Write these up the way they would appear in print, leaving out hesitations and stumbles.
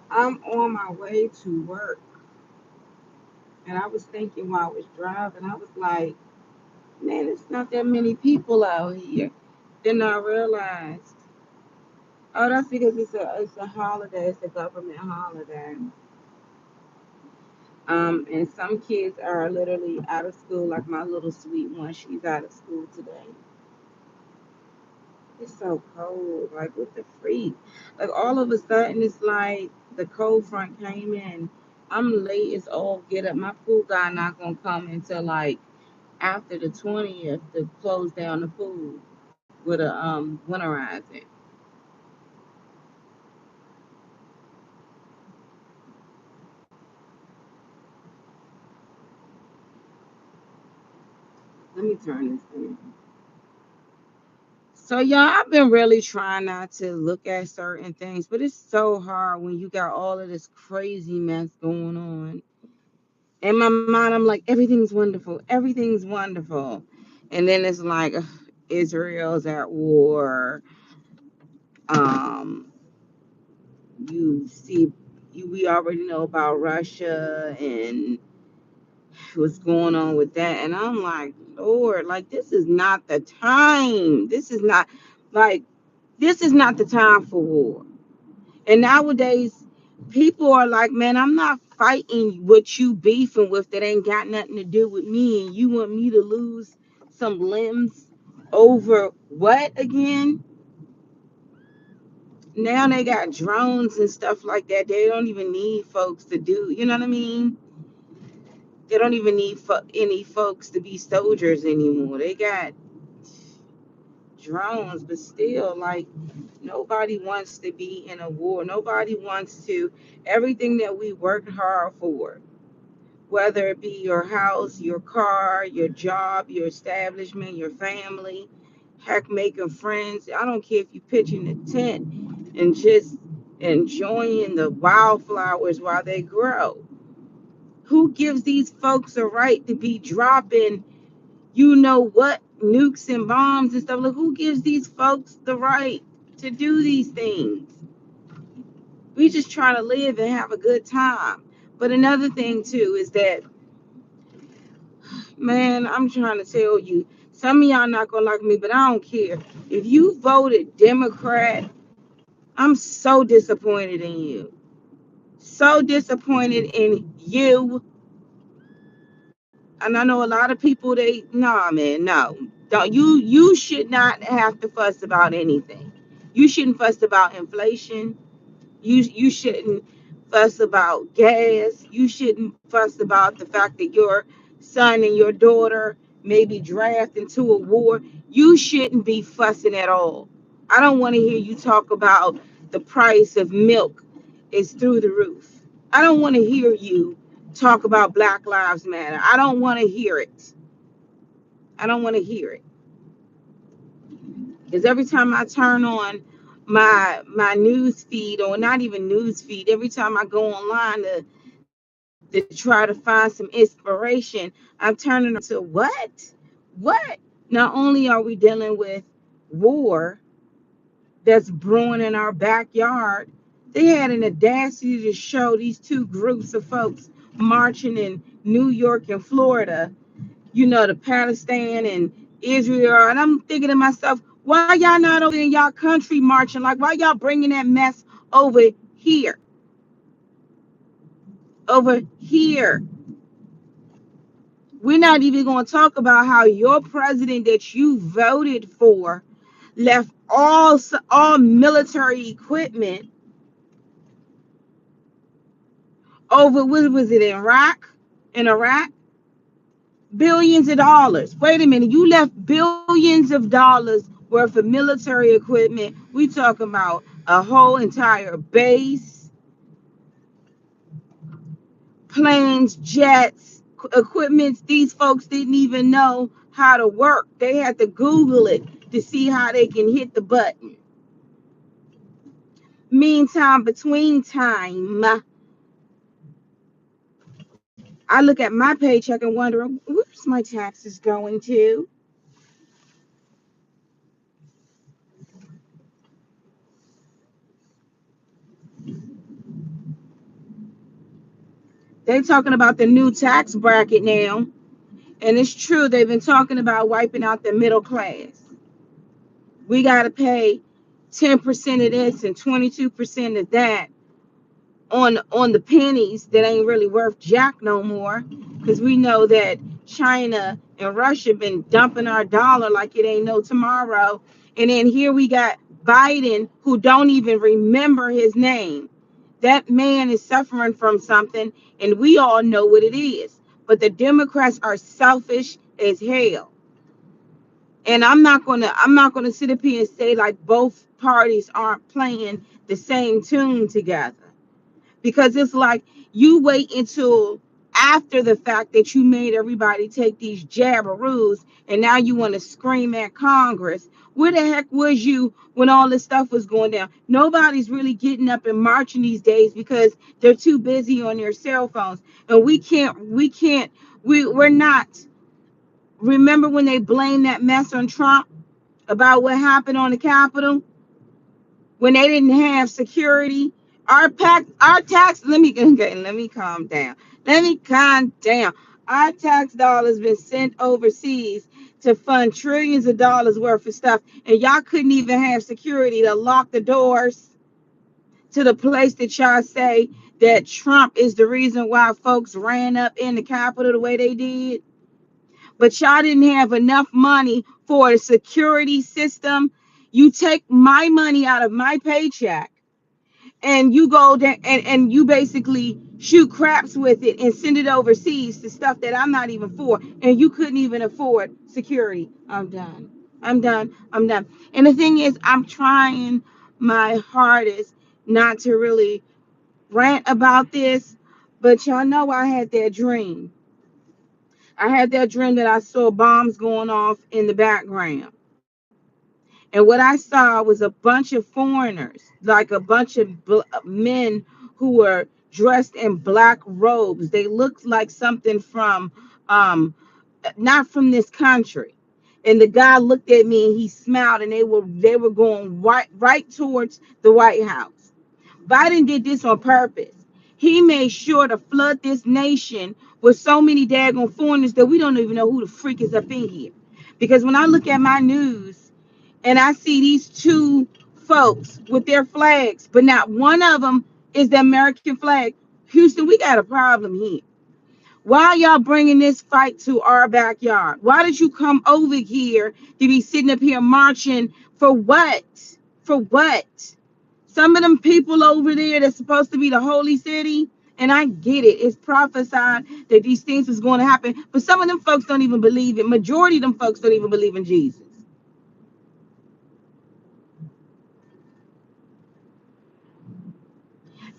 I'm on my way to work, and I was thinking while I was driving, I was like, man, it's not that many people out here. Then I realized, oh, that's because it's a holiday, it's a government holiday. And some kids are literally out of school, like my little sweet one, she's out of school today. It's so cold. Like, what the freak? Like, all of a sudden, it's like the cold front came in. I'm late as all get up. My pool guy not gonna come until like after the 20th to close down the pool with a winterize it. Let me turn this thing. So y'all, I've been really trying not to look at certain things, but it's so hard when you got all of this crazy mess going on. In my mind, I'm like, everything's wonderful, everything's wonderful, and then it's like, ugh, Israel's at war. Um, you see, we already know about Russia and what's going on with that, and I'm like, Lord, like this is not the time. This is not like this is not the time for war. And nowadays, people are like, man, I'm not fighting what you beefing with that ain't got nothing to do with me. And you want me to lose some limbs over what again? Now they got drones and stuff like that. They don't even need folks to do, you know what I mean? They don't even need any folks to be soldiers anymore. They got drones, but still, like, nobody wants to be in a war. Nobody wants to. Everything that we worked hard for, whether it be your house, your car, your job, your establishment, your family, heck, making friends. I don't care if you pitch in a tent and just enjoying the wildflowers while they grow. Who gives these folks a right to be dropping, you know what, nukes and bombs and stuff? Like, who gives these folks the right to do these things? We just trying to live and have a good time. But another thing too is that, man, I'm trying to tell you, some of y'all not gonna like me, but I don't care. If you voted Democrat, I'm so disappointed in you. So disappointed in you. And I know a lot of people, they, nah, man, no. Don't you should not have to fuss about anything. You shouldn't fuss about inflation. You shouldn't fuss about gas. You shouldn't fuss about the fact that your son and your daughter may be drafted into a war. You shouldn't be fussing at all. I don't want to hear you talk about the price of milk is through the roof. I don't want to hear you talk about Black Lives Matter. I don't want to hear it. I don't want to hear it. Because every time I turn on my news feed, or not even news feed, every time I go online to try to find some inspiration, I'm turning to what? What? Not only are we dealing with war that's brewing in our backyard, they had an audacity to show these two groups of folks marching in New York and Florida, you know, the Palestine and Israel. And I'm thinking to myself, why y'all not over in y'all country marching? Like, why y'all bringing that mess over here? Over here. We're not even going to talk about how your president that you voted for left all military equipment over, what was it, in Iraq? In Iraq? Billions of dollars. Wait a minute, you left billions of dollars worth of military equipment. We talking about a whole entire base, planes, jets, equipment these folks didn't even know how to work. They had to Google it to see how they can hit the button. Meantime, between time, I look at my paycheck and wonder, where's my taxes going to? They talking about the new tax bracket now, and it's true. They've been talking about wiping out the middle class. We got to pay 10% of this and 22% of that on the pennies that ain't really worth jack no more, because we know that China and Russia been dumping our dollar like it ain't no tomorrow. And then here we got Biden, who don't even remember his name. That man is suffering from something, and we all know what it is. But the Democrats are selfish as hell. And I'm not gonna sit up here and say like both parties aren't playing the same tune together, because it's like you wait until after the fact that you made everybody take these jabberoos, and now you want to scream at Congress. Where the heck was you when all this stuff was going down? Nobody's really getting up and marching these days because they're too busy on their cell phones. And we're not. Remember when they blamed that mess on Trump about what happened on the Capitol? When they didn't have security, our tax, let me calm down. Let me calm down. Our tax dollars been sent overseas to fund trillions of dollars worth of stuff, and y'all couldn't even have security to lock the doors to the place that y'all say that Trump is the reason why folks ran up in the Capitol the way they did. But y'all didn't have enough money for a security system. You take my money out of my paycheck and you go there and you basically shoot craps with it and send it overseas to stuff that I'm not even for, and you couldn't even afford security. I'm done. I'm done. I'm done. And the thing is, I'm trying my hardest not to really rant about this, but y'all know I had that dream. I had that dream that I saw bombs going off in the background. And what I saw was a bunch of foreigners, like a bunch of men who were dressed in black robes. They looked like something from, not from this country. And the guy looked at me and he smiled, and they were going right towards the White House. Biden did this on purpose. He made sure to flood this nation with so many daggone foreigners that we don't even know who the freak is up in here. Because when I look at my news and I see these two folks with their flags, but not one of them is the American flag, Houston, we got a problem here. Why are y'all bringing this fight to our backyard? Why did you come over here to be sitting up here marching for what? For what? Some of them people over there that's supposed to be the holy city, and I get it. It's prophesied that these things was going to happen, but some of them folks don't even believe it. Majority of them folks don't even believe in Jesus.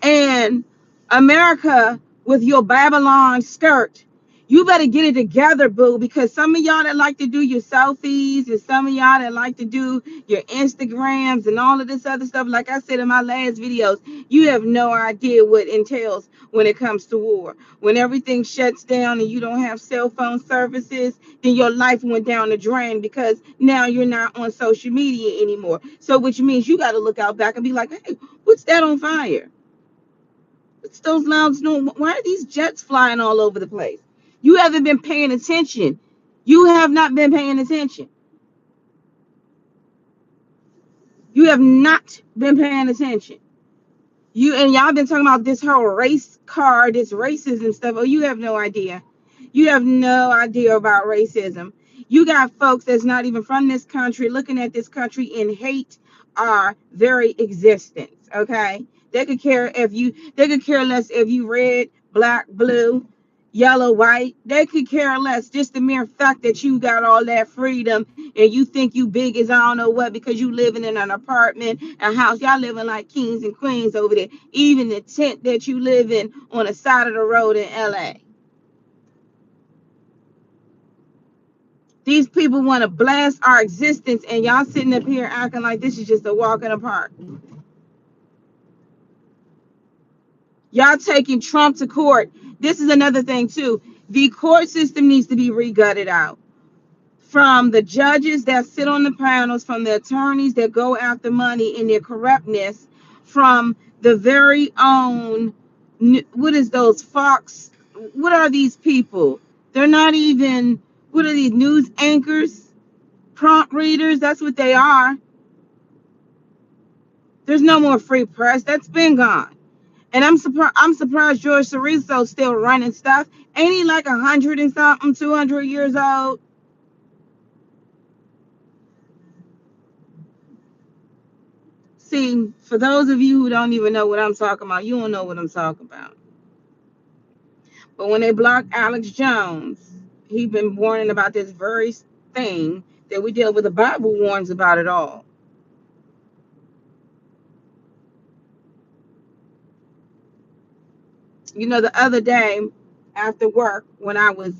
And America, with your Babylon skirt, you better get it together, boo, because some of y'all that like to do your selfies and some of y'all that like to do your Instagrams and all of this other stuff, like I said in my last videos, you have no idea what entails when it comes to war. When everything shuts down and you don't have cell phone services, then your life went down the drain, because now you're not on social media anymore. So which means you got to look out back and be like, hey, what's that on fire? What's those louds doing? Why are these jets flying all over the place? You haven't been paying attention. You have not been paying attention. You have not been paying attention. You and y'all been talking about this whole race car, this racism stuff. Oh, you have no idea. You have no idea about racism. You got folks that's not even from this country looking at this country and hate our very existence. Okay, they could care less if you red, black, blue, yellow, white. They could care less. Just the mere fact that you got all that freedom and you think you big as I don't know what because you living in an apartment, a house. Y'all living like kings and queens over there. Even the tent that you live in on the side of the road in LA. These people want to blast our existence, and y'all sitting up here acting like this is just a walk in the park. Y'all taking Trump to court. This is another thing too. The court system needs to be re-gutted out. From the judges that sit on the panels, from the attorneys that go after money and their corruptness, from the very own, what is those Fox What are these people? They're not even, what are these, news anchors, prompt readers? That's what they are. There's no more free press. That's been gone. And I'm surprised George Soriso's still running stuff. Ain't he like 100 and something, 200 years old? See, for those of you who don't even know what I'm talking about, you don't know what I'm talking about. But when they blocked Alex Jones, he been warning about this very thing that we deal with. The Bible warns about it all. You know, the other day after work, when I was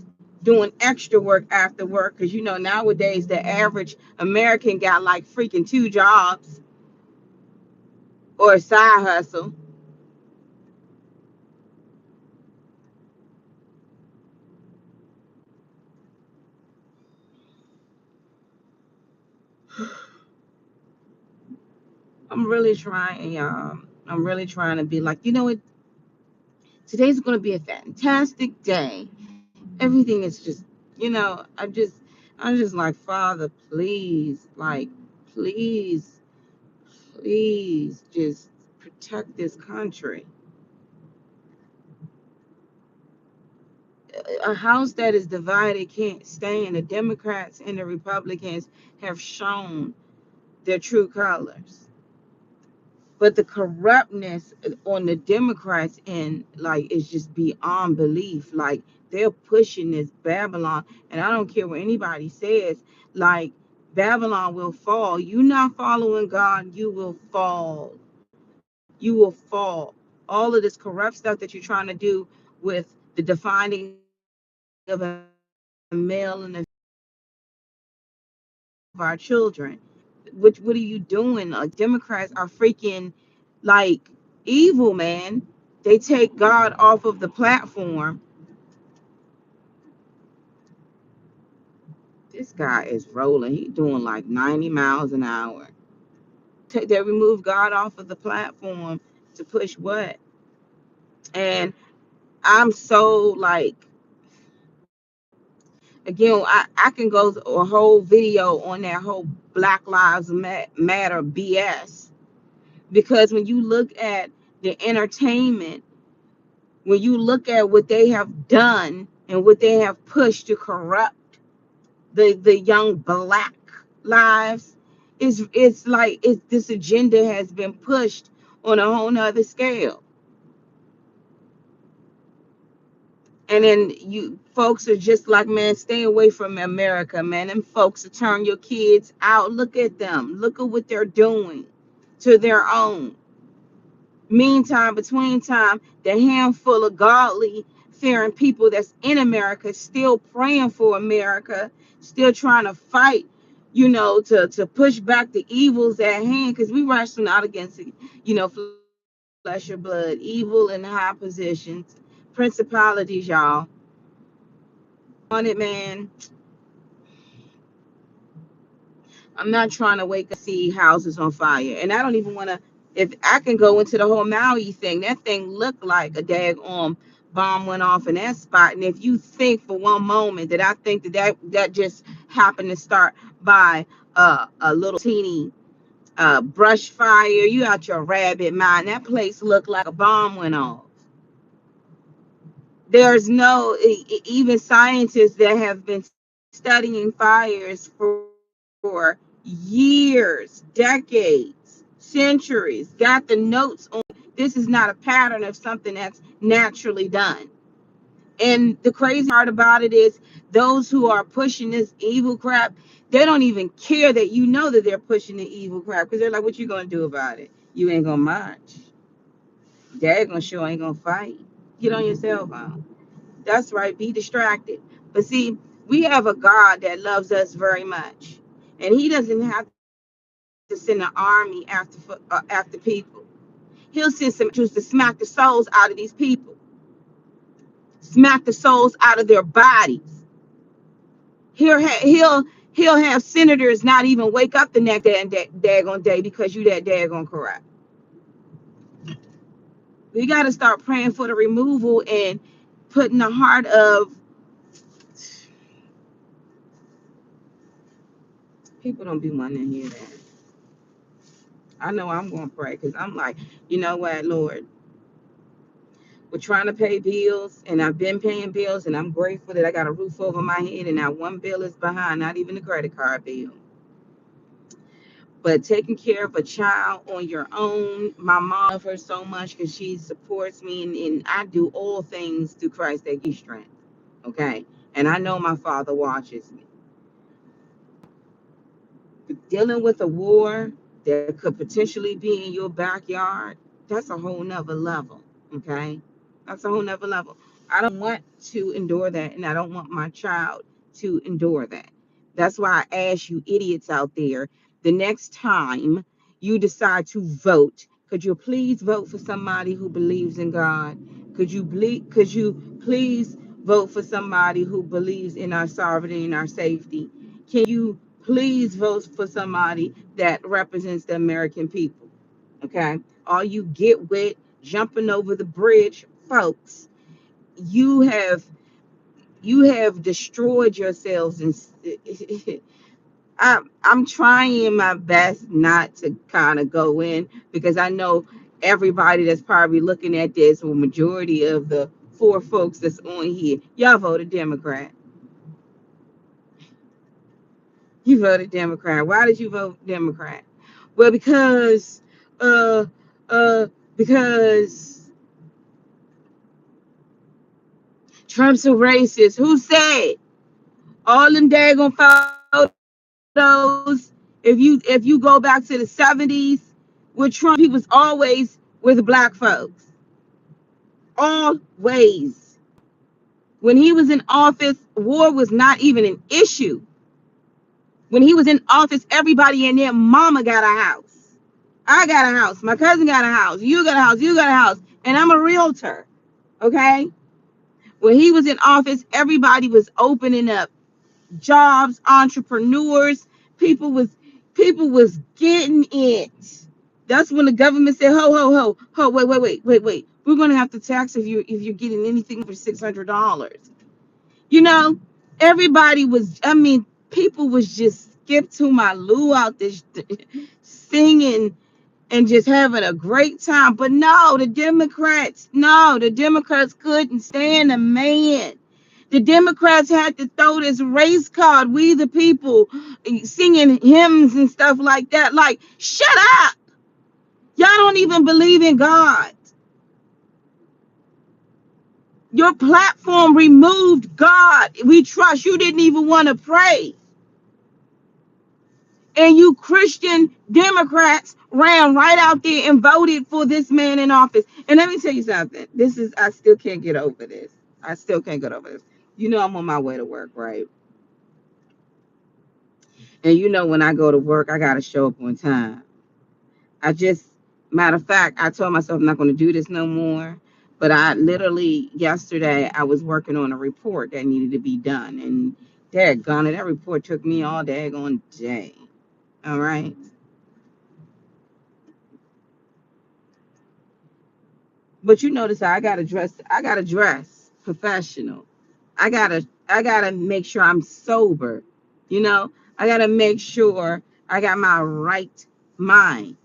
doing extra work after work, because you know, nowadays the average American got like freaking 2 jobs or a side hustle. I'm really trying, y'all. I'm really trying to be like, you know what? Today's going to be a fantastic day. Everything is just, I'm just like, Father, please, like, please, please just protect this country. A house that is divided can't stand. The Democrats and the Republicans have shown their true colors. But the corruptness on the Democrats end, like, is just beyond belief. Like, they're pushing this Babylon, and I don't care what anybody says. Like, Babylon will fall. You not following God, you will fall. You will fall. All of this corrupt stuff that you're trying to do with the defining of a male and of our children. What are you doing? Democrats are freaking like evil, man. They take God off of the platform. This guy is rolling. He's doing like 90 miles an hour. They remove God off of the platform to push what? And I'm so like, again, I can go a whole video on that whole Black Lives Matter BS, because when you look at the entertainment, when you look at what they have done and what they have pushed to corrupt the young black lives, it's like this agenda has been pushed on a whole nother scale. And then you folks are just like, man, stay away from America, man. And folks are turn your kids out. Look at them. Look at what they're doing to their own. Meantime, between time, the handful of godly, fearing people that's in America, still praying for America, still trying to fight, to push back the evils at hand, because we wrestle not against, flesh or blood, evil in high positions, principalities, y'all. On it, man. I'm not trying to wake up and see houses on fire. And I don't even want to, if I can go into the whole Maui thing, that thing looked like a daggone bomb went off in that spot. And if you think for one moment that I think that just happened to start by a little teeny brush fire, you out your rabbit mind. That place looked like a bomb went off. There's no, even scientists that have been studying fires for years, decades, centuries, got the notes on this is not a pattern of something that's naturally done. And the crazy part about it is those who are pushing this evil crap, they don't even care that you know that they're pushing the evil crap, because they're like, what you gonna do about it? You ain't gonna march. Dad gonna show ain't gonna fight. Get on your cell phone. That's right. Be distracted. But see, we have a God that loves us very much, and He doesn't have to send an army after people. He'll send some angels to smack the souls out of these people, smack the souls out of their bodies. He'll have senators not even wake up the next daggone day because you that daggone corrupt. We got to start praying for the removal and put in the heart of people. Don't be wanting to hear that. I know I'm going to pray because I'm like, you know what, Lord, we're trying to pay bills, and I've been paying bills, and I'm grateful that I got a roof over my head, and not one bill is behind, not even the credit card bill. But taking care of a child on your own, my mom, I love her so much because she supports me, and I do all things through Christ that gives me strength. Okay, and I know my Father watches me. Dealing with a war that could potentially be in your backyard, that's a whole nother level. Okay. That's a whole nother level. I don't want to endure that, and I don't want my child to endure that. That's why I ask you idiots out there, the next time you decide to vote, could you please vote for somebody who believes in God? Could you please vote for somebody who believes in our sovereignty and our safety? Can you please vote for somebody that represents the American people? Okay. All you get with jumping over the bridge, folks, you have destroyed yourselves. And I'm trying my best not to kind of go in, because I know everybody that's probably looking at this, or majority of the four folks that's on here, y'all voted Democrat. You voted Democrat. Why did you vote Democrat? Well, uh uh because Trump's a racist. Who said? All them daggone photos. If you go back to the 70s with Trump, he was always with black folks. Always. When he was in office, war was not even an issue. When he was in office, everybody in their mama got a house. I got a house. My cousin got a house. You got a house. You got a house. And I'm a realtor. Okay? When he was in office, everybody was opening up jobs, entrepreneurs. People was getting it. That's when the government said, "Ho, ho, ho, ho! Wait! We're gonna have to tax if you're getting anything for $600." You know, everybody was. I mean, people was just skip to my loo out there singing and just having a great time. But no, the Democrats couldn't stand a man. The Democrats had to throw this race card, we the people, singing hymns and stuff like that. Like, shut up. Y'all don't even believe in God. Your platform removed God. We trust. You didn't even want to pray. And you Christian Democrats ran right out there and voted for this man in office. And let me tell you something. I still can't get over this. I still can't get over this. You know, I'm on my way to work, right? And you know, when I go to work, I got to show up on time. Matter of fact, I told myself I'm not going to do this no more. But I literally, yesterday, I was working on a report that needed to be done. And daggone it, that report took me all daggone day. All right. But you notice I gotta dress professional. I gotta make sure I'm sober. You know, I gotta make sure I got my right mind.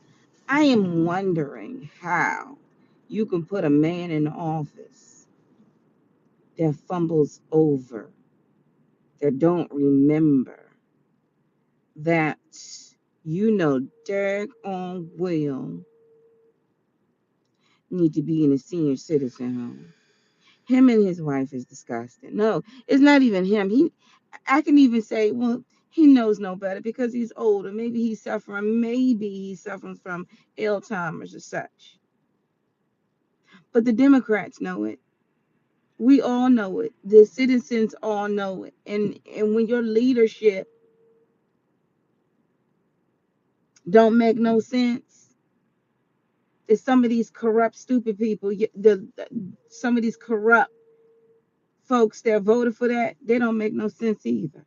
I am wondering how you can put a man in office that fumbles over, that don't remember, that you know Derek on will need to be in a senior citizen home. Him and his wife is disgusting. No, it's not even him. I can even say, well, he knows no better because he's older. Maybe he's suffering from Alzheimer's or such. But the Democrats know it. We all know it. The citizens all know it. And when your leadership don't make no sense, it's some of these corrupt, stupid people. Some of these corrupt folks that voted for that, they don't make no sense either.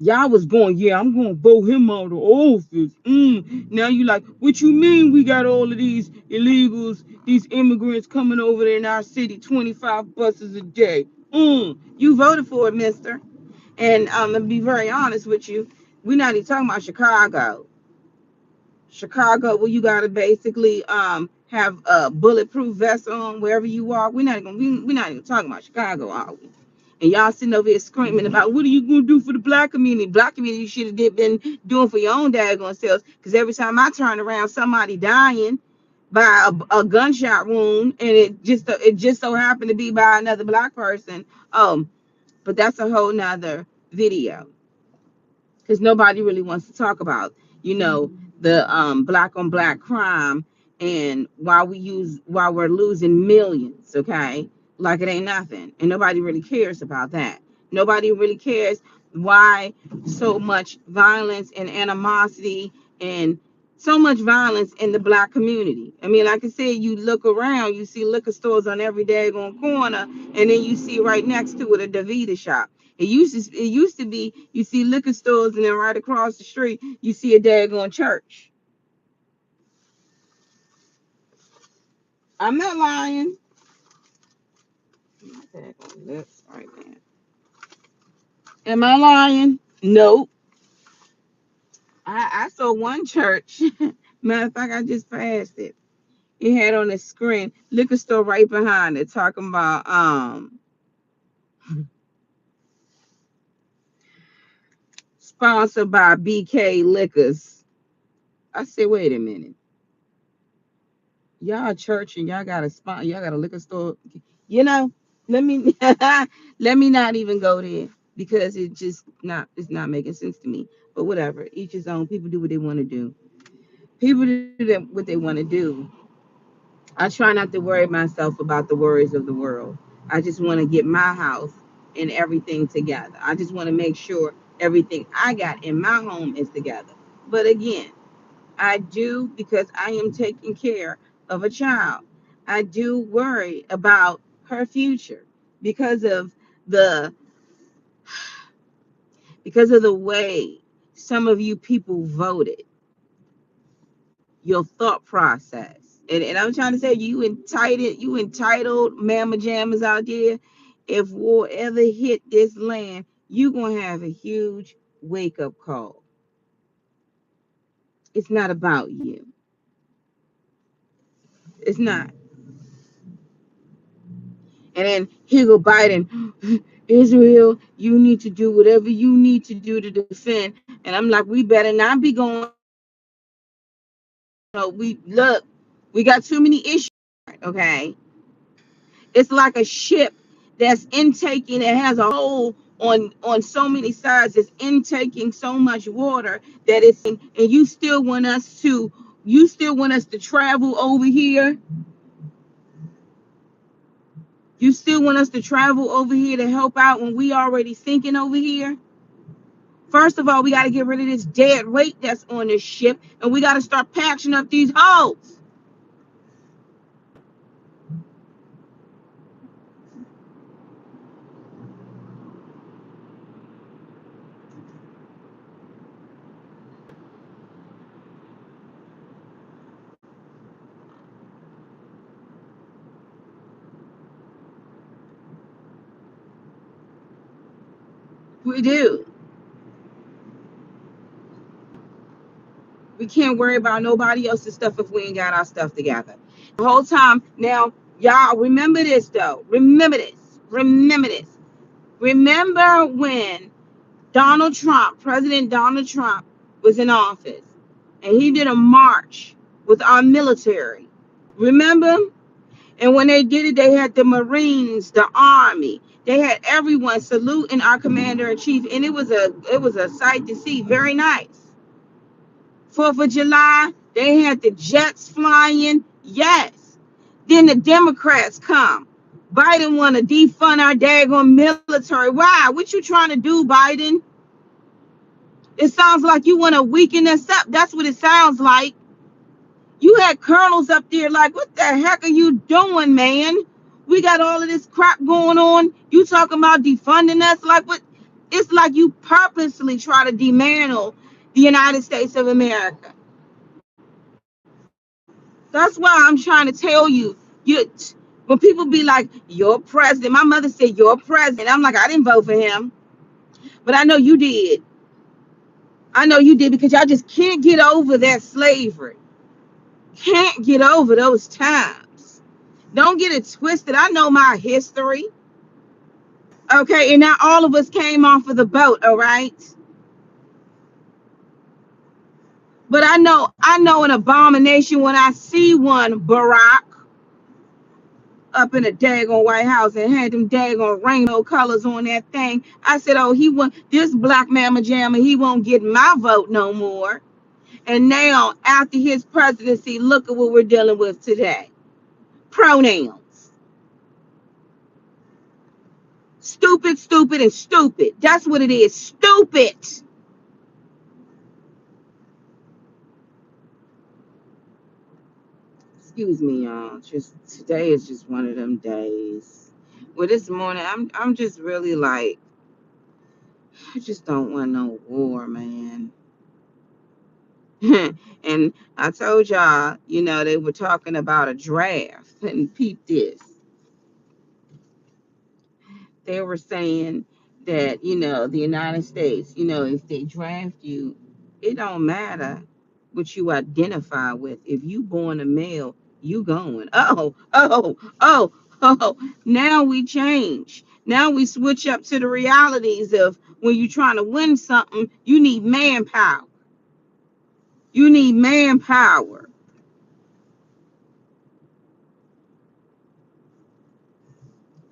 Y'all was going, yeah, I'm going to vote him out of office. Now you like, what you mean we got all of these illegals, these immigrants coming over in our city, 25 buses a day? You voted for it, mister. And to be very honest with you, we're not even talking about Chicago. Chicago, where you gotta basically have a bulletproof vest on wherever you walk. We're not even talking about Chicago, are we? And y'all sitting over here screaming about what are you gonna do for the black community? Black community, you should have been doing for your own daggone selves. Because every time I turn around, somebody dying by a gunshot wound, and it just so happened to be by another black person. But that's a whole nother video, because nobody really wants to talk about, you know, the black on black crime, and why we're losing millions, okay? Like it ain't nothing. And nobody really cares about that. Nobody really cares why so much violence and animosity and so much violence in the black community. I mean, like I said, you look around, you see liquor stores on every daggone corner, and then you see right next to it a Davita shop. It used to be you see liquor stores, and then right across the street you see a daggone church. I'm not lying. My daggone lips right there. Am I lying? Nope. I saw one church. Matter of fact, I just passed it. It had on the screen liquor store right behind it, talking about sponsored by BK Liquors. I said, wait a minute. Y'all a church and y'all got a liquor store. You know, let me let me not even go there, because it's not making sense to me. But whatever, each his own. People do what they want to do. People do what they want to do. I try not to worry myself about the worries of the world. I just want to get my house and everything together. I just want to make sure everything I got in my home is together. But again, I do, because I am taking care of a child. I do worry about her future because of the way some of you people voted, your thought process. And I'm trying to say, you entitled mamma jammers out there, if war ever hit this land, you're gonna have a huge wake up call. It's not about you. It's not. And then here go Biden, Israel, you need to do whatever you need to do to defend. And I'm like, we better not be going. We look, we got too many issues. Okay, it's like a ship that's intaking. It has a hole on so many sides. It's intaking so much water that and you still want us to travel over here. You still want us to travel over here to help out when we already sinking over here? First of all, we got to get rid of this dead weight that's on this ship, and we got to start patching up these holes. We do. We can't worry about nobody else's stuff if we ain't got our stuff together. The whole time. Now, y'all remember this though. Remember this. Remember this. Remember when President Donald Trump, was in office, and he did a march with our military. Remember? And when they did it, they had the Marines, the Army. They had everyone saluting our commander in chief, and it was a sight to see. Very nice. 4th of July, they had the jets flying. Yes. Then the Democrats come. Biden want to defund our daggone military. Why? What you trying to do, Biden? It sounds like you want to weaken us up. That's what it sounds like. You had colonels up there like, what the heck are you doing, man? We got all of this crap going on. You talking about defunding us? Like what? It's like you purposely try to dismantle the United States of America. That's why I'm trying to tell you, you when people be like, "Your president," my mother said, "Your president." I'm like, I didn't vote for him, but I know you did. I know you did because y'all just can't get over that slavery. Can't get over those times. Don't get it twisted. I know my history. Okay, and now all of us came off of the boat, all right? But I know an abomination when I see one, Barack, up in the daggone White House and had them daggone rainbow colors on that thing. I said, oh, he won't, this black mama jamma, he won't get my vote no more. And now, after his presidency, look at what we're dealing with today. Pronouns. Stupid, stupid, and stupid. That's what it is. Stupid. Excuse me, y'all. Just today is just one of them days. Well, this morning I'm just really like, I just don't want no war, man. And I told y'all, they were talking about a draft. And peep this. They were saying that, the United States, if they draft you, it don't matter what you identify with. If you born a male, you going. Oh. Now we change. Now we switch up to the realities of when you're trying to win something, you need manpower. You need manpower.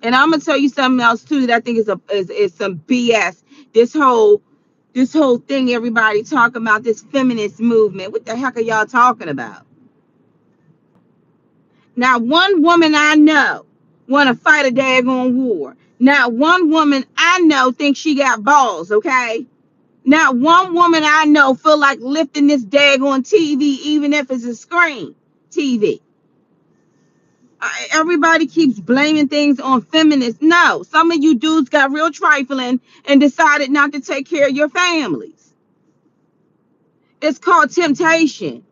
And I'm gonna tell you something else too that I think is some BS. This whole this whole thing, everybody talking about this feminist movement. What the heck are y'all talking about? Now, one woman I know want to fight a daggone war. Now, one woman I know thinks she got balls. Okay. Now, one woman I know feel like lifting this daggone TV, even if it's a screen TV. Everybody keeps blaming things on feminists. No, some of you dudes got real trifling and decided not to take care of your families. It's called temptation.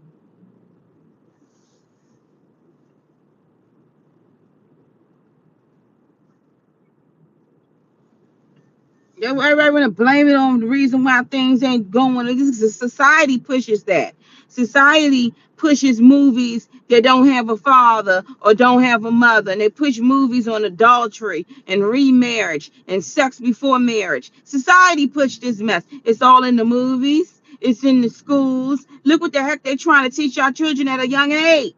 Everybody want to blame it on the reason why things ain't going. This is society pushes that. Society pushes movies that don't have a father or don't have a mother, and they push movies on adultery and remarriage and sex before marriage. Society pushed this mess. It's all in the movies. It's in the schools. Look what the heck they're trying to teach our children at a young age.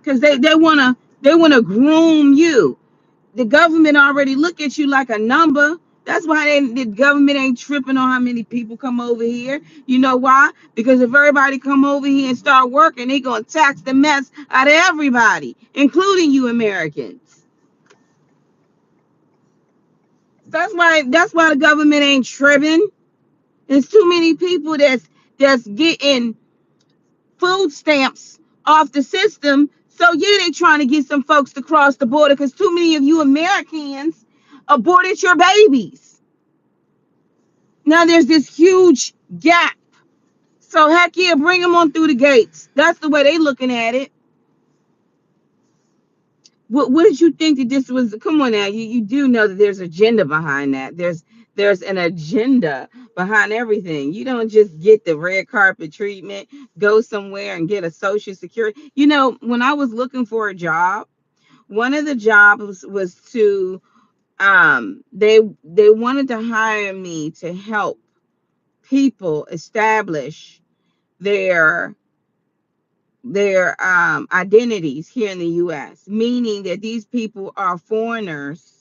Because they wanna groom you. The government already look at you like a number. That's why the government ain't tripping on how many people come over here. You know why? Because if everybody come over here and start working, they gonna tax the mess out of everybody, including you Americans. That's why the government ain't tripping. There's too many people that's getting food stamps off the system. So yeah, they trying to get some folks to cross the border because too many of you Americans aborted your babies. Now there's this huge gap. So heck yeah, bring them on through the gates. That's the way they looking at it. What did you think that this was? Come on now, you do know that there's agenda behind that. There's an agenda behind everything. You don't just get the red carpet treatment, go somewhere and get a social security. When I was looking for a job, one of the jobs was to they wanted to hire me to help people establish their identities here in the US, meaning that these people are foreigners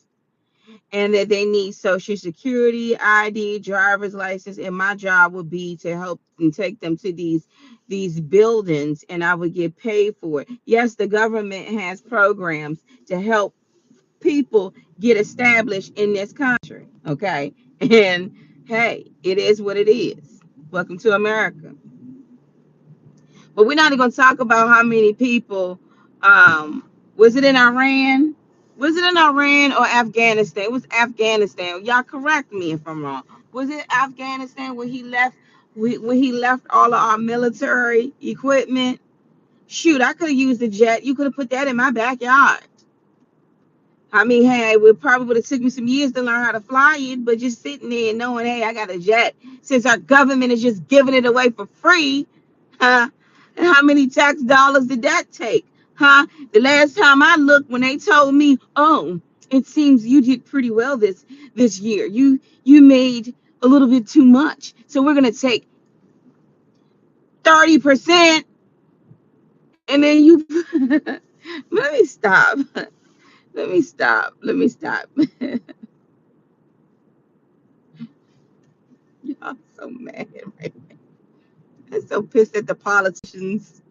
and that they need social security, ID, driver's license, and my job would be to help and take them to these buildings, and I would get paid for it. Yes, the government has programs to help people get established in this country, okay? And hey, it is what it is. Welcome to America. But we're not even going to talk about how many people. Was it in Iran? Was it in Iran or Afghanistan? It was Afghanistan. Y'all correct me if I'm wrong. Was it Afghanistan when he left? When he left all of our military equipment? Shoot, I could have used a jet. You could have put that in my backyard. I mean, hey, it probably would have took me some years to learn how to fly it, but just sitting there and knowing, hey, I got a jet, since our government is just giving it away for free, huh? And how many tax dollars did that take, huh? The last time I looked, when they told me, oh, it seems you did pretty well this year. You made a little bit too much, so we're gonna take 30%, and then you. Let me stop. Let me stop. Let me stop. I'm so mad right now. I'm so pissed at the politicians.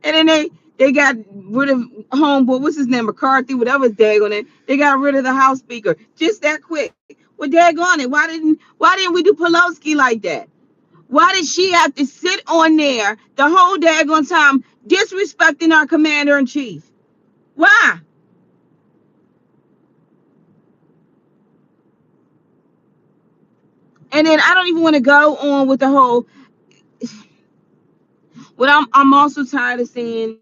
And then they got rid of homeboy, what's his name, McCarthy, whatever daggone it. They got rid of the House Speaker just that quick. Well, daggone it. Why didn't we do Pelosi like that? Why did she have to sit on there the whole daggone time disrespecting our commander in chief? Why? And then I don't even want to go on with the whole. What I'm also tired of seeing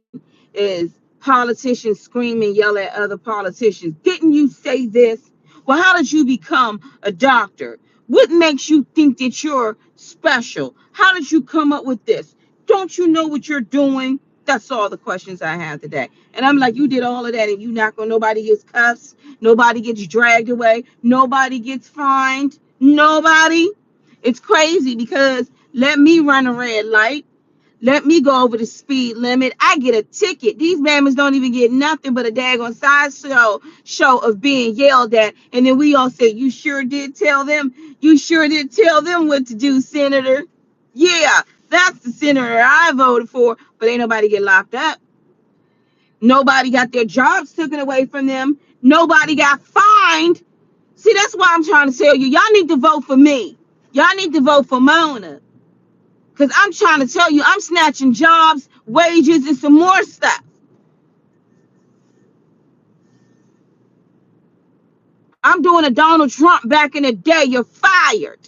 is politicians scream and yell at other politicians. Didn't you say this? Well, how did you become a doctor? What makes you think that you're special? How did you come up with this? Don't you know what you're doing? That's all the questions I have today. And I'm like, you did all of that and you not going, nobody gets cuffs, nobody gets dragged away, nobody gets fined, nobody. It's crazy because let me run a red light. Let me go over the speed limit. I get a ticket. These mammals don't even get nothing but a daggone show of being yelled at. And then we all say, you sure did tell them. You sure did tell them what to do, Senator. Yeah, that's the senator I voted for. But ain't nobody get locked up. Nobody got their jobs taken away from them. Nobody got fined. See, that's why I'm trying to tell you. Y'all need to vote for me. Y'all need to vote for Mona. Because I'm trying to tell you, I'm snatching jobs, wages, and some more stuff. I'm doing a Donald Trump back in the day. You're fired.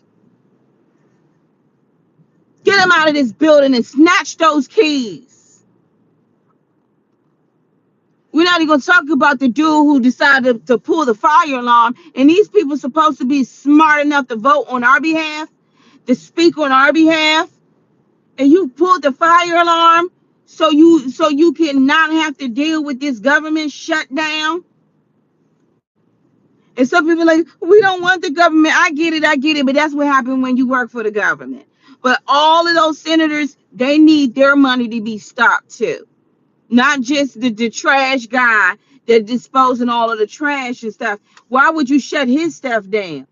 Get him out of this building and snatch those keys. We're not even going to talk about the dude who decided to pull the fire alarm. And these people are supposed to be smart enough to vote on our behalf, to speak on our behalf. And you pulled the fire alarm so you can not have to deal with this government shutdown. And some people are like, we don't want the government. I get it, but that's what happened when you work for the government. But all of those senators, they need their money to be stopped too. Not just the trash guy that disposing all of the trash and stuff. Why would you shut his stuff down?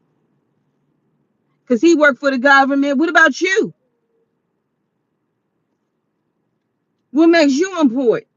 Because he worked for the government. What about you? What makes you important?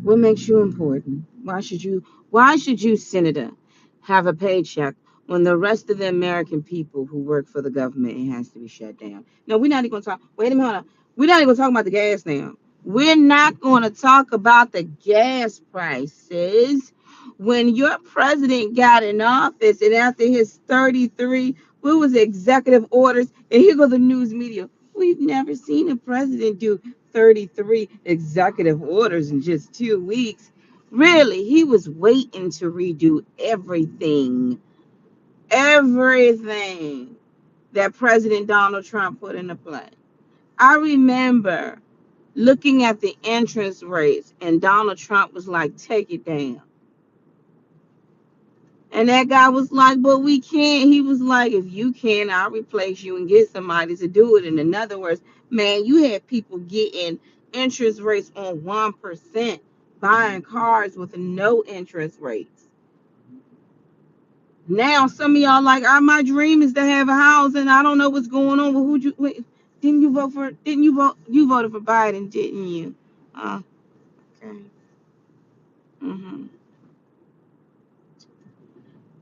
What makes you important? Why should you, Senator, have a paycheck when the rest of the American people who work for the government, it has to be shut down? No, we're not even gonna talk. Wait a minute, hold on. We're not even gonna talk about the gas now. We're not gonna talk about the gas prices. When your president got in office and after his 33, what was the executive orders? And here goes the news media. We've never seen a president do 33 executive orders in just 2 weeks. Really, he was waiting to redo everything that President Donald Trump put into play. I remember looking at the entrance rates, and Donald Trump was like, take it down. And that guy was like, but we can't. He was like, if you can, I'll replace you and get somebody to do it. In other words, Man, you had people getting interest rates on 1%, buying cars with no interest rates. Now some of y'all like, my dream is to have a house, and I don't know what's going on. Well, didn't you vote for? Didn't you vote? You voted for Biden, didn't you? Uh, okay. hmm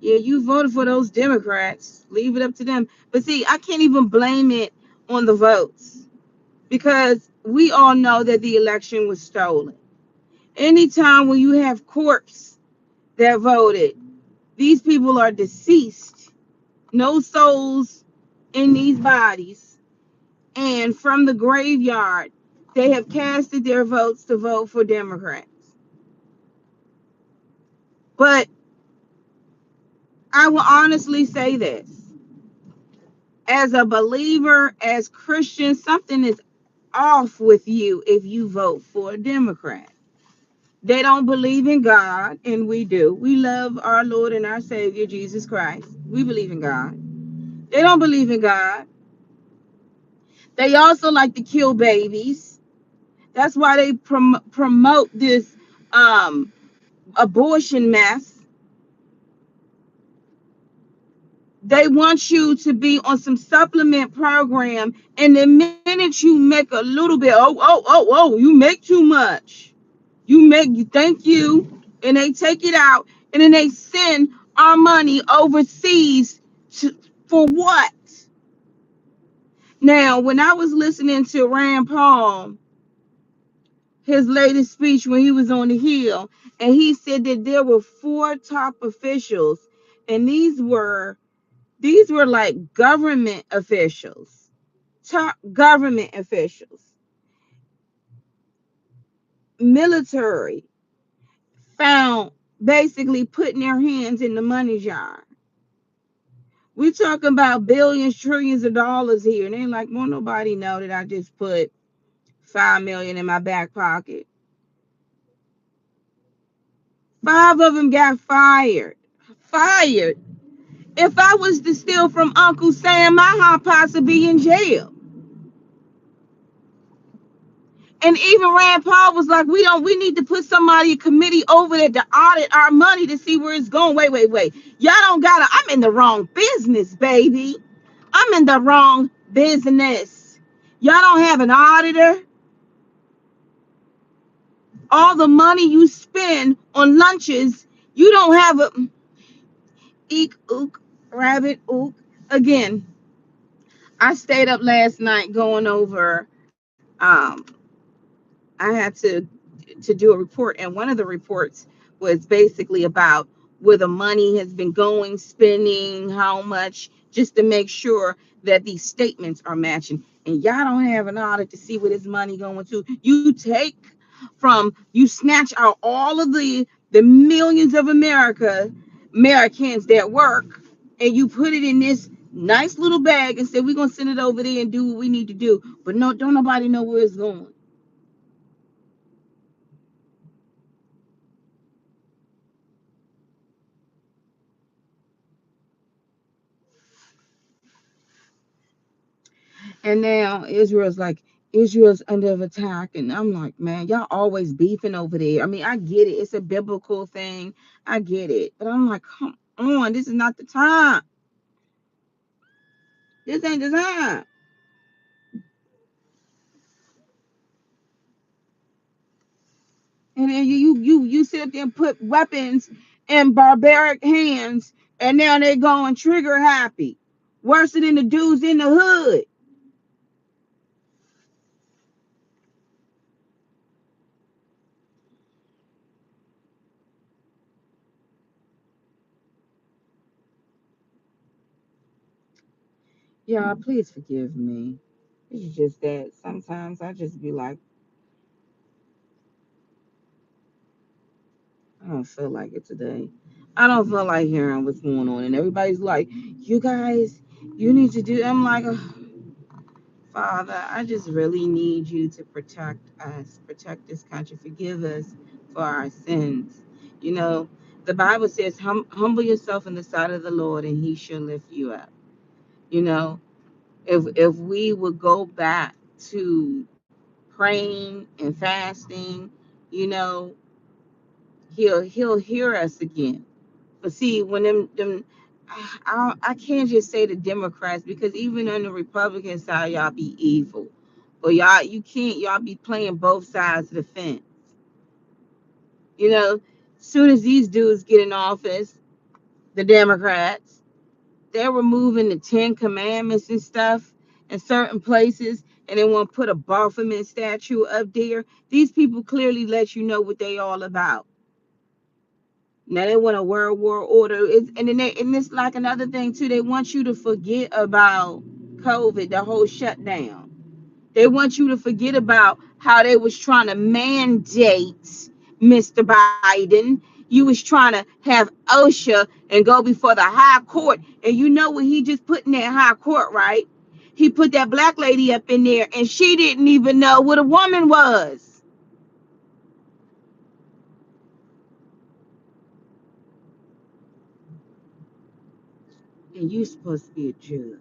Yeah, you voted for those Democrats. Leave it up to them. But see, I can't even blame it on the votes because we all know that the election was stolen. Anytime when you have corpse that voted, these people are deceased, no souls in these bodies, and from the graveyard, they have casted their votes to vote for Democrats. But I will honestly say this: as a believer, as Christians, something is off with you if you vote for a Democrat. They don't believe in God, and we do. We love our Lord and our Savior, Jesus Christ. We believe in God. They don't believe in God. They also like to kill babies. That's why they promote this um, abortion mess. They want you to be on some supplement program, and the minute you make a little bit, you make too much. You thank you, and they take it out, and then they send our money overseas for what? Now, when I was listening to Rand Paul, his latest speech when he was on the Hill, and he said that there were four top officials, and these were like government officials, top government officials, military, found basically putting their hands in the money jar. We talking about billions, trillions of dollars here, and they like, won't nobody know that I just put $5 million in my back pocket. Five of them got fired. Fired. If I was to steal from Uncle Sam, my hot pots would be in jail. And even Rand Paul was like, we need to put somebody, a committee over there to audit our money to see where it's going. Wait. Y'all don't gotta, I'm in the wrong business, baby. I'm in the wrong business. Y'all don't have an auditor. All the money you spend on lunches, you don't have a eek ook rabbit ook. Again, I stayed up last night going over I had to do a report, and one of the reports was basically about where the money has been going, spending, how much, just to make sure that these statements are matching. And y'all don't have an audit to see where this money going to. You snatch out all of the millions of Americans that work, and you put it in this nice little bag and say we're gonna send it over there and do what we need to do. But no, don't nobody know where it's going. And now Israel's under attack, and I'm like, man, y'all always beefing over there. I mean, I get it; it's a biblical thing. I get it, but I'm like, come on, this is not the time. This ain't the time. And then you sit there and put weapons in barbaric hands, and now they going trigger happy, worse than the dudes in the hood. Yeah, please forgive me. It's just that sometimes I just be like, I don't feel like it today. I don't feel like hearing what's going on. And everybody's like, you guys, you need to do. I'm like, "Ugh, Father, I just really need you to protect us, protect this country, forgive us for our sins. You know, the Bible says, humble yourself in the sight of the Lord, and he shall lift you up. You know, if we would go back to praying and fasting, you know, he'll hear us again. But see, when them I can't just say the Democrats, because even on the Republican side, y'all be evil. But you can't, y'all be playing both sides of the fence. You know, soon as these dudes get in office, the Democrats, they're removing the Ten Commandments and stuff in certain places, and they want to put a Baphomet statue up there. These people clearly let you know what they all about. Now they want a world war order. And it's like another thing too. They want you to forget about COVID, the whole shutdown. They want you to forget about how they was trying to mandate Mr. Biden. You was trying to have OSHA and go before the high court. And you know what he just put in that high court, right? He put that black lady up in there, and she didn't even know what a woman was. And you supposed to be a judge.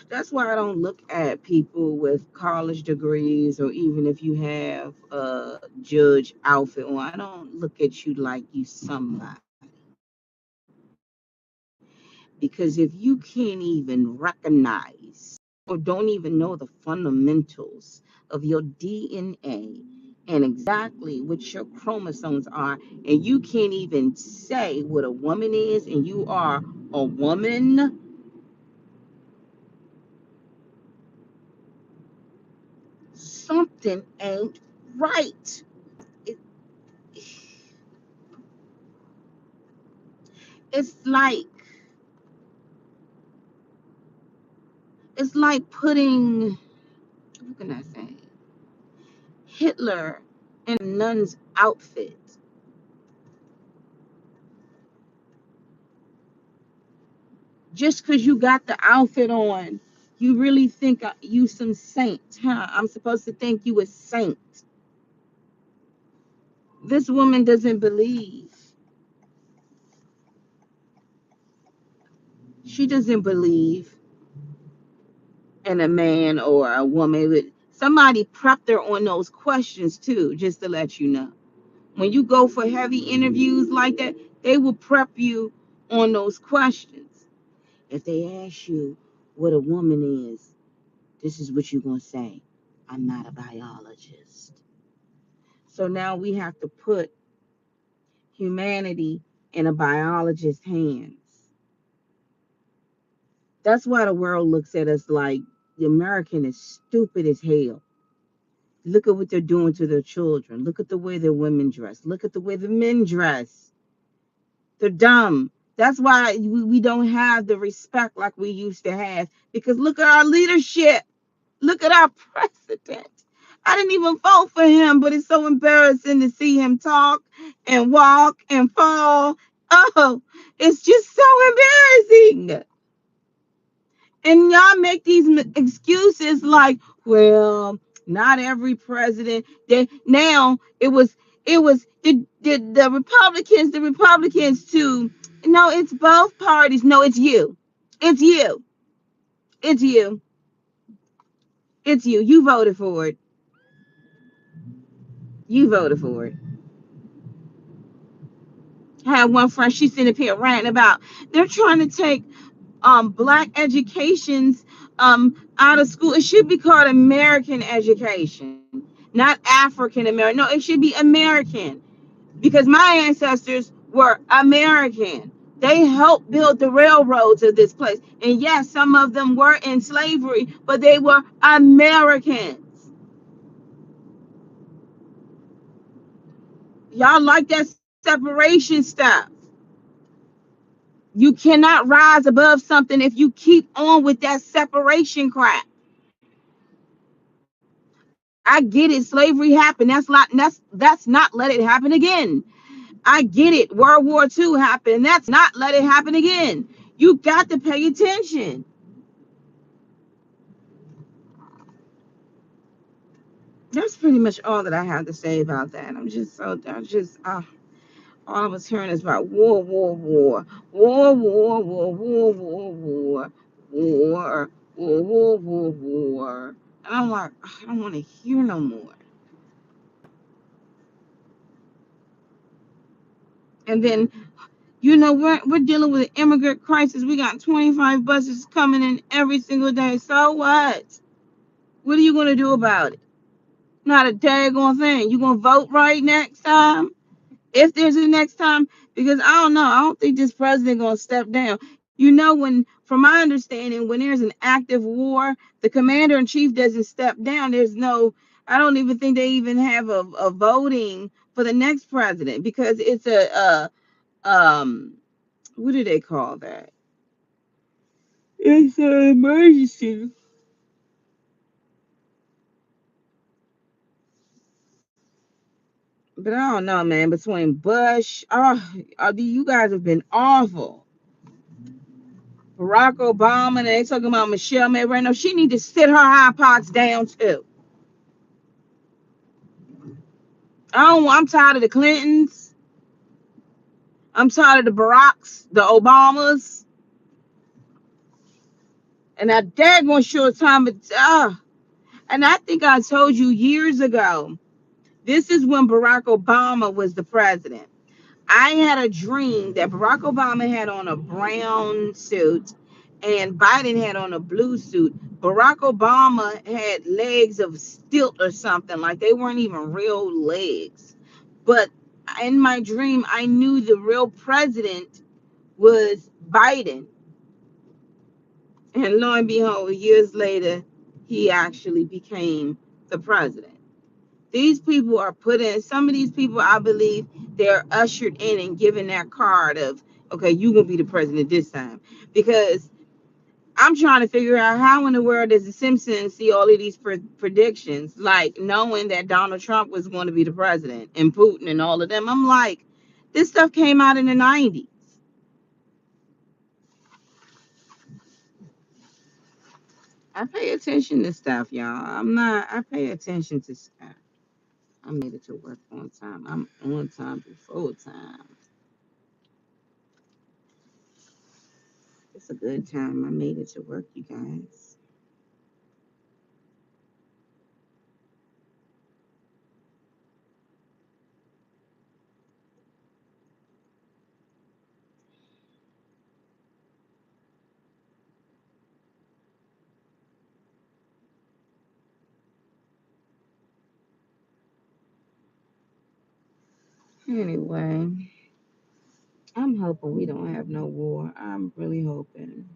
That's why I don't look at people with college degrees, or even if you have a judge outfit on. I don't look at you like you somebody. Because if you can't even recognize or don't even know the fundamentals of your DNA and exactly what your chromosomes are, and you can't even say what a woman is, and you are a woman, something ain't right. It, it's like it's like putting, what can I say, Hitler in a nun's outfit. Just because you got the outfit on, you really think you some saint, huh? I'm supposed to think you a saint. This woman doesn't believe. She doesn't believe in a man or a woman. Somebody prepped her on those questions too, just to let you know. When you go for heavy interviews like that, they will prep you on those questions. If they ask you what a woman is, this is what you're going to say: I'm not a biologist. So now we have to put humanity in a biologist's hands. That's why the world looks at us like the American is stupid as hell. Look at what they're doing to their children. Look at the way their women dress. Look at the way the men dress. They're dumb. That's why we don't have the respect like we used to have. Because look at our leadership. Look at our president. I didn't even vote for him, but it's so embarrassing to see him talk and walk and fall. Oh, it's just so embarrassing. And y'all make these excuses like, well, not every president. Now it was the Republicans too. No, it's both parties. No, it's you. It's you. It's you. It's you. You voted for it. You voted for it. I had one friend, she's sitting up here ranting about they're trying to take black educations out of school. It should be called American education, not African American. No, it should be American, because my ancestors were American. They helped build the railroads of this place. And yes, some of them were in slavery, but they were Americans. Y'all like that separation stuff. You cannot rise above something if you keep on with that separation crap. I get it. Slavery happened. That's not let it happen again. I get it. World War II happened. That's not let it happen again. You got to pay attention. That's pretty much all that I have to say about that. All I was hearing is about war, war, war, war, war, war, war, war, war. war, war. And I'm like, I don't want to hear no more. And then, we're dealing with an immigrant crisis. We got 25 buses coming in every single day. So what? What are you going to do about it? Not a daggone thing. You going to vote right next time? If there's a next time, because I don't know. I don't think this president going to step down. From my understanding, when there's an active war, the commander in chief doesn't step down. I don't even think they even have a voting for the next president because it's what do they call that? It's an emergency. But I don't know, man. Between Bush, you guys have been awful. Barack Obama, and they talking about Michelle Moreno. She need to sit her high pots down too. I'm tired of the Clintons. I'm tired of the Baracks, the Obamas, and that daggone short time. And I think I told you years ago. This is when Barack Obama was the president. I had a dream that Barack Obama had on a brown suit and Biden had on a blue suit. Barack Obama had legs of stilt or something, like they weren't even real legs. But in my dream, I knew the real president was Biden. And lo and behold, years later, he actually became the president. These people are put in, some of these people, I believe, they're ushered in and given that card of, okay, you're going to be the president this time. Because I'm trying to figure out how in the world does the Simpsons see all of these predictions, like knowing that Donald Trump was going to be the president and Putin and all of them. I'm like, this stuff came out in the 90s. I pay attention to stuff, y'all. I pay attention to stuff. I made it to work on time. I'm on time before time. It's a good time. I made it to work, you guys. Anyway, I'm hoping we don't have no war. I'm really hoping.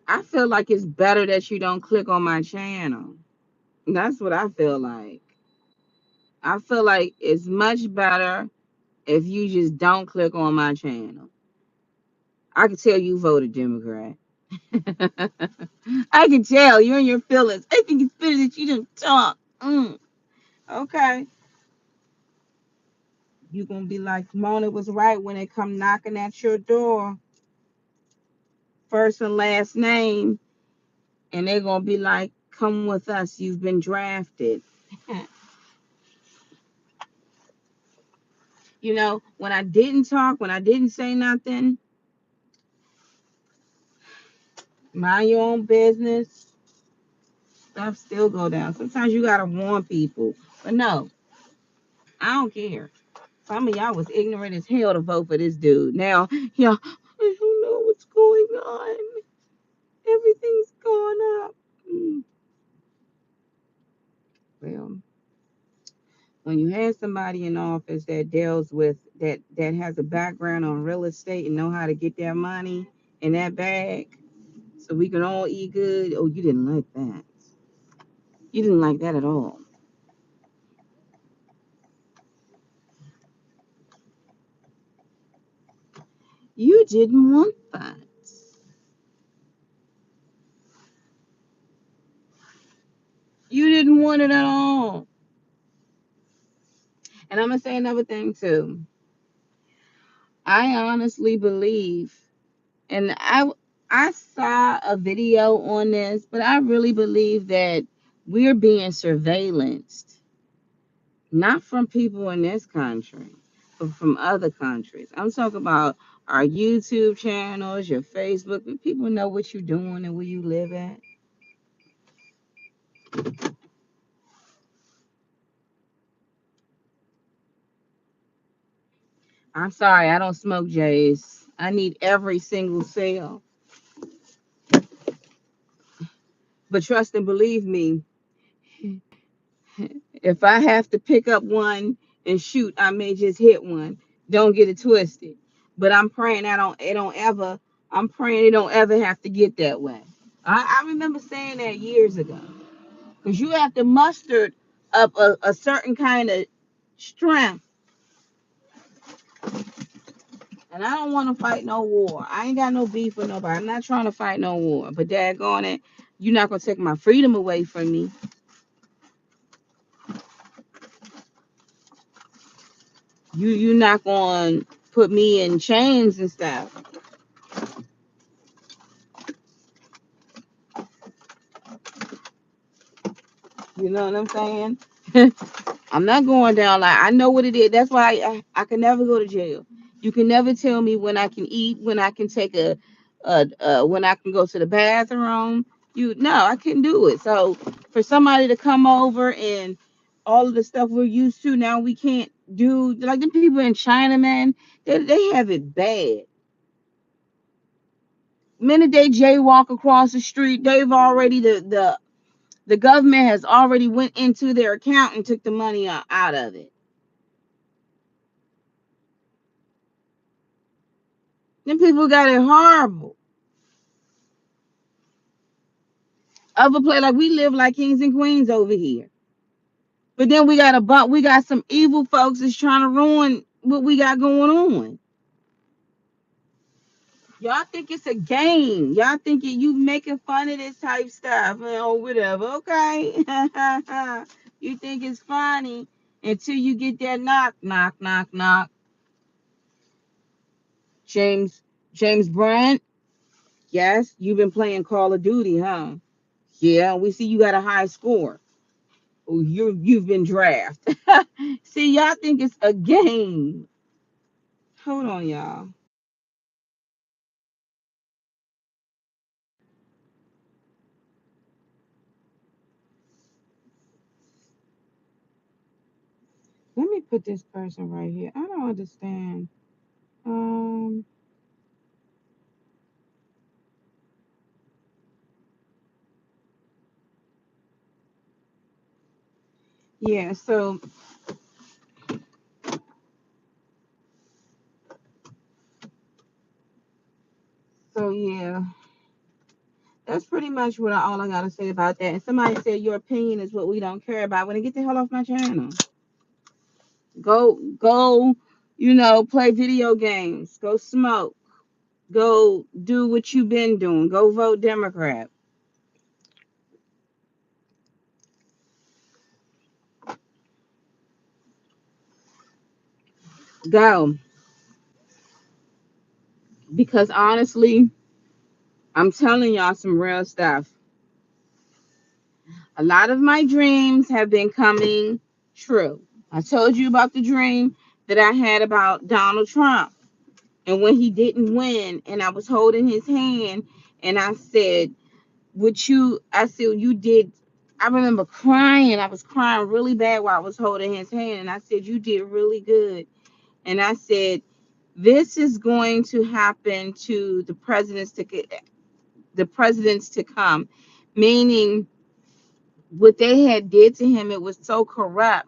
I feel like it's better that you don't click on my channel. That's what I feel like. I feel like it's much better if you just don't click on my channel. I can tell you voted Democrat. I can tell you're in your feelings. I think it's better that you don't talk. Okay. You're going to be like, Mona was right when they come knocking at your door, first and last name, and they're going to be like, come with us. You've been drafted. When I didn't talk, when I didn't say nothing, mind your own business, stuff still go down. Sometimes you got to warn people. But no, I don't care. Some of y'all was ignorant as hell to vote for this dude. Now, y'all, I don't know what's going on. Everything's gone up. Well, when you have somebody in office that deals with that has a background on real estate and know how to get their money in that bag so we can all eat good. Oh, you didn't like that. You didn't like that at all. You didn't want that. You didn't want it at all. And I'm gonna say another thing too. I honestly believe, and I saw a video on this, but I really believe that we're being surveillanced, not from people in this country, but from other countries. I'm talking about our YouTube channels, your Facebook. People know what you're doing and where you live at. I'm sorry, I don't smoke J's. I need every single cell. But trust and believe me, if I have to pick up one and shoot, I may just hit one. Don't get it twisted. But I'm praying I'm praying it don't ever have to get that way. I remember saying that years ago. Because you have to muster up a certain kind of strength. And I don't want to fight no war. I ain't got no beef with nobody. I'm not trying to fight no war. But daggone it, you're not gonna take my freedom away from me. You're not gonna put me in chains and stuff. You know what I'm saying? I'm not going down like I know what it is. That's why I can never go to jail. You can never tell me when I can eat, when I can take when I can go to the bathroom. You no, I couldn't do it. So for somebody to come over and all of the stuff we're used to now we can't do like the people in China, man, they have it bad. Minute they jaywalk across the street, they've already the government has already went into their account and took the money out of it. Them people got it horrible. Other play like we live like kings and queens over here. But then we got some evil folks that's trying to ruin what we got going on. Y'all think it's a game. Y'all think you making fun of this type stuff or whatever. Okay. You think it's funny until you get that knock, knock, knock, knock. James James Bryant, yes, you've been playing Call of Duty, huh? Yeah, we see you got a high score. Oh, you've been drafted. See, y'all think it's a game. Hold on, y'all. Let me put this person right here. I don't understand. Um, yeah, so yeah, that's pretty much all I gotta say about that. And somebody said your opinion is what we don't care about. When they get the hell off my channel, go, play video games, go smoke, go do what you've been doing, go vote Democrat, go. Because honestly, I'm telling y'all some real stuff. A lot of my dreams have been coming true. I told you about the dream that I had about Donald Trump and when he didn't win, and I was holding his hand, and I said, I said, you did. I remember crying. I was crying really bad while I was holding his hand, and I said, you did really good. And I said, this is going to happen to the presidents to come, meaning what they had did to him, it was so corrupt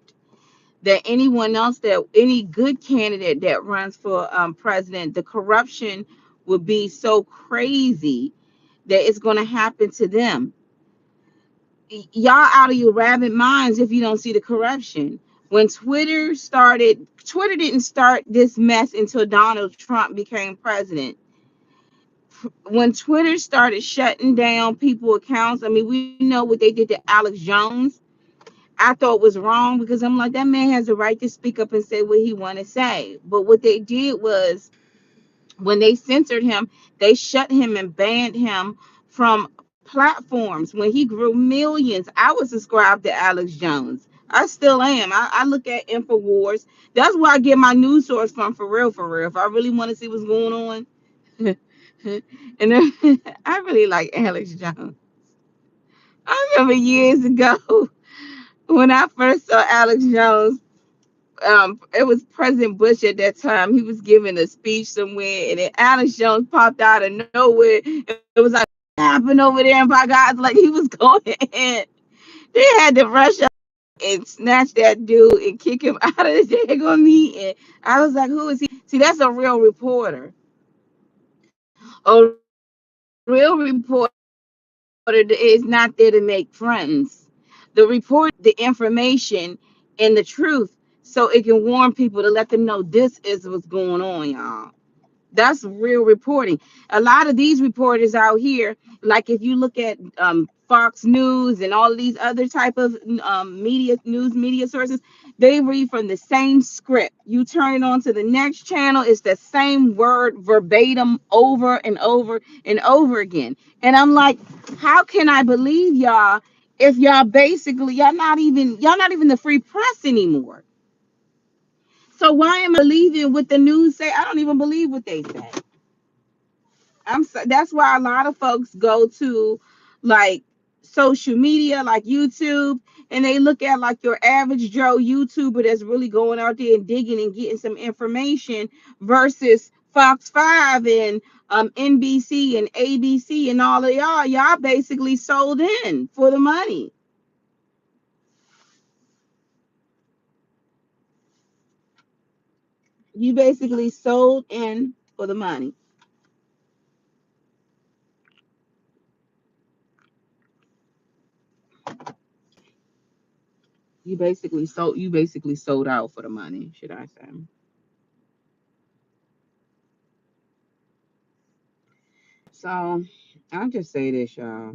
that any good candidate that runs for president, the corruption would be so crazy that it's going to happen to them. Y'all out of your rabbit minds if you don't see the corruption. When Twitter didn't start this mess until Donald Trump became president. When Twitter started shutting down people accounts, I mean, we know what they did to Alex Jones. I thought was wrong because I'm like, that man has a right to speak up and say what he want to say. But what they did was When they censored him, they shut him and banned him from platforms. When he grew millions, I was subscribed to Alex Jones. I still am. I look at InfoWars. That's where I get my news source from, for real, for real. If I really want to see what's going on. And then, I really like Alex Jones. I remember years ago when I first saw Alex Jones. It was President Bush at that time. He was giving a speech somewhere, and then Alex Jones popped out of nowhere. It was like happened over there, and by God, like he was going in. They had to rush up and snatch that dude and kick him out of the daggone meeting. I was like, who is he? See, that's a real reporter. A real reporter is not there to make friends. The report, the information, and the truth, so it can warn people to let them know this is what's going on, y'all. That's real reporting. A lot of these reporters out here, like if you look at Fox News and all of these other type of media sources, they read from the same script. You turn it on to the next channel, it's the same word verbatim over and over and over again. And I'm like, how can I believe y'all if y'all basically y'all not even the free press anymore? So why am I believing what the news say? I don't even believe what they say. That's why a lot of folks go to like social media like YouTube, and they look at like your average Joe YouTuber that's really going out there and digging and getting some information versus Fox 5 and NBC and ABC and all of y'all basically sold in for the money. You basically sold in for the money. You basically sold out for the money, should I say. So I'll just say this, y'all.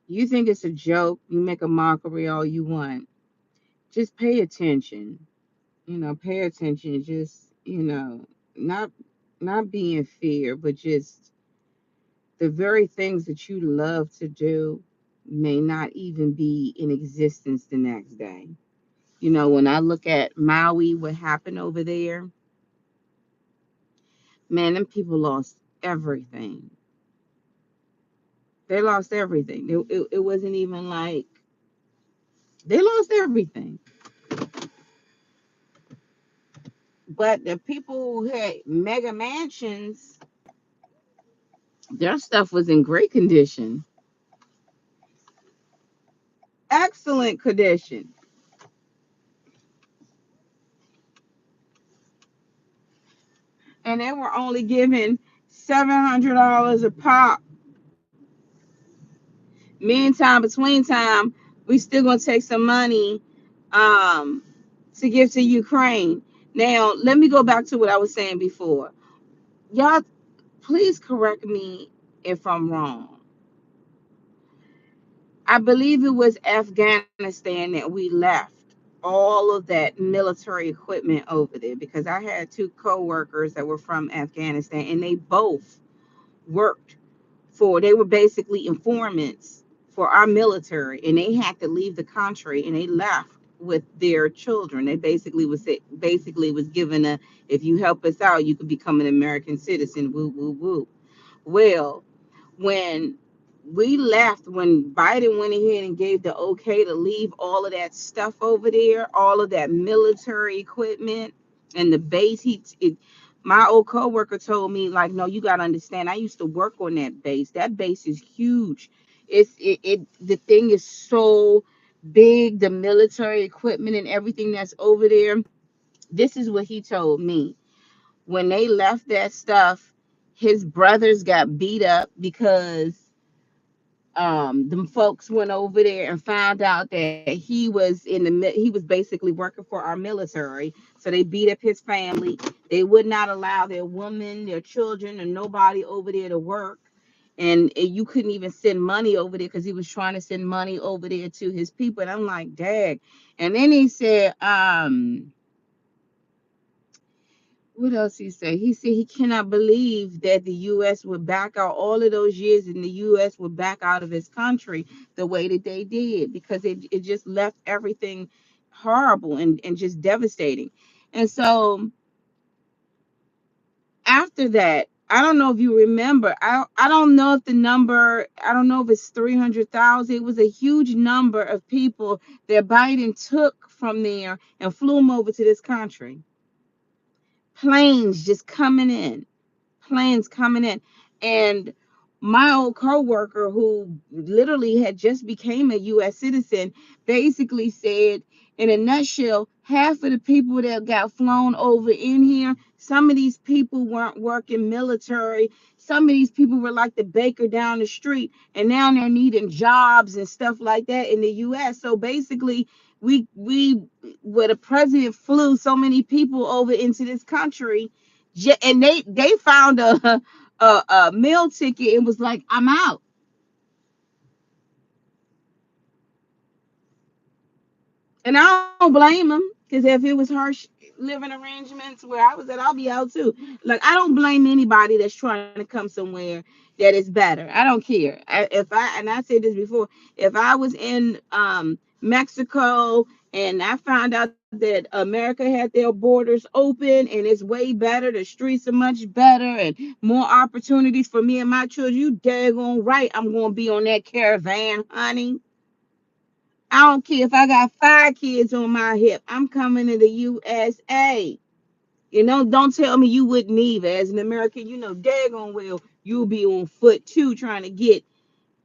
You think it's a joke, you make a mockery all you want. Just pay attention. Pay attention. Just, not not be in fear, but just the very things that you love to do may not even be in existence the next day. When I look at Maui, what happened over there, man, them people lost everything. They lost everything. It wasn't even like they lost everything. But the people who had mega mansions, their stuff was in great condition, excellent condition, and they were only giving $700 a pop. Meantime, between time, we still gonna take some money um, to give to Ukraine. Now, let me go back to what I was saying before. Y'all, please correct me if I'm wrong. I believe it was Afghanistan that we left all of that military equipment over there, because I had two co-workers that were from Afghanistan, and they both worked they were basically informants for our military, and they had to leave the country, and they left with their children. They basically was given a, if you help us out, you could become an American citizen. Woo woo woo. Well, when we left, when Biden went ahead and gave the okay to leave all of that stuff over there, all of that military equipment and the base, my old coworker told me, like, no, you got to understand, I used to work on that base. That base is huge. The thing is so big, the military equipment and everything that's over there. This is what he told me. When they left that stuff, his brothers got beat up because them folks went over there and found out that he was basically working for our military. So they beat up his family. They would not allow their women, their children, and nobody over there to work. And you couldn't even send money over there because he was trying to send money over there to his people. And I'm like, dang. And then he said, What else he say? He said he cannot believe that the U.S. would back out all of those years, and the U.S. would back out of his country the way that they did, because it just left everything horrible and just devastating. And so after that, I don't know if you remember. I don't know if the number. I don't know if it's 300,000. It was a huge number of people that Biden took from there and flew them over to this country. Planes just coming in, planes coming in. And my old coworker, who literally had just became a U.S. citizen, basically said, in a nutshell, half of the people that got flown over in here, some of these people weren't working military. Some of these people were like the baker down the street, and now they're needing jobs and stuff like that in the U.S. So basically, we where the president flew so many people over into this country, and they found a meal ticket and was like, I'm out. And I don't blame him, because if it was harsh living arrangements where I was at, I'll be out too. Like, I don't blame anybody that's trying to come somewhere that is better. I don't care. I said this before, if I was in Mexico and I found out that America had their borders open and it's way better, the streets are much better and more opportunities for me and my children, you daggone right I'm gonna be on that caravan, honey. I don't care if I got 5 kids on my hip. I'm coming to the USA. Don't tell me you wouldn't either. As an American, daggone well you'll be on foot too, trying to get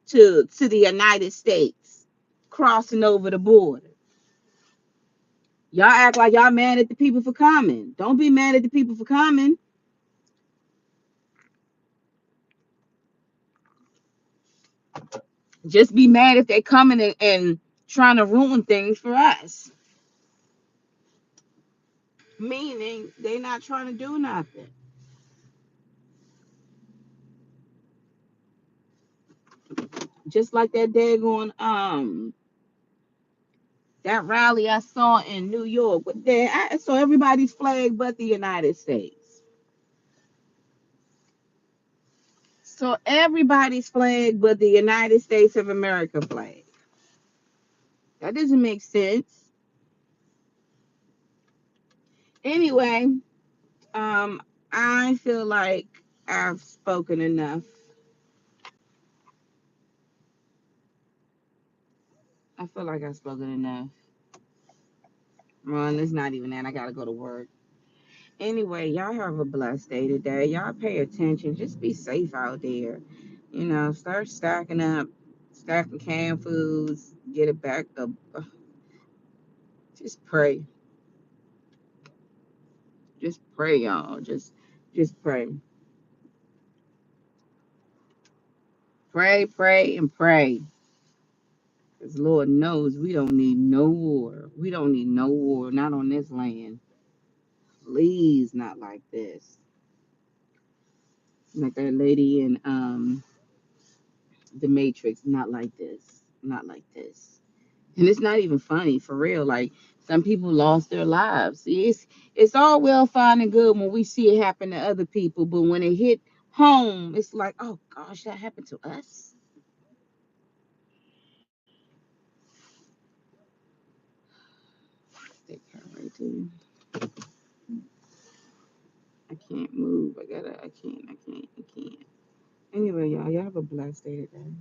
to the United States, crossing over the border. Y'all act like y'all mad at the people for coming. Don't be mad at the people for coming. Just be mad if they coming and trying to ruin things for us. Meaning they not trying to do nothing. Just like that daggone that rally I saw in New York. But there, I saw everybody's flag but the United States. So everybody's flag but the United States of America flag. That doesn't make sense. Anyway, um, I feel like I've spoken enough. I feel like I've spoken enough. Well, it's not even that. I gotta go to work. Anyway, y'all have a blessed day today. Y'all pay attention. Just be safe out there. Start stacking up, stacking canned foods, get it back up. Just pray. Just pray, y'all. Just pray. Pray, pray, and pray. Because Lord knows we don't need no war. We don't need no war. Not on this land. Please, not like this. Like that lady in the Matrix. Not like this. Not like this. And it's not even funny, for real. Like, some people lost their lives. See, it's all well, fine, and good when we see it happen to other people, but when it hit home, it's like, oh gosh, that happened to us. That car right there. I can't move. I can't. Anyway, y'all have a blessed day today.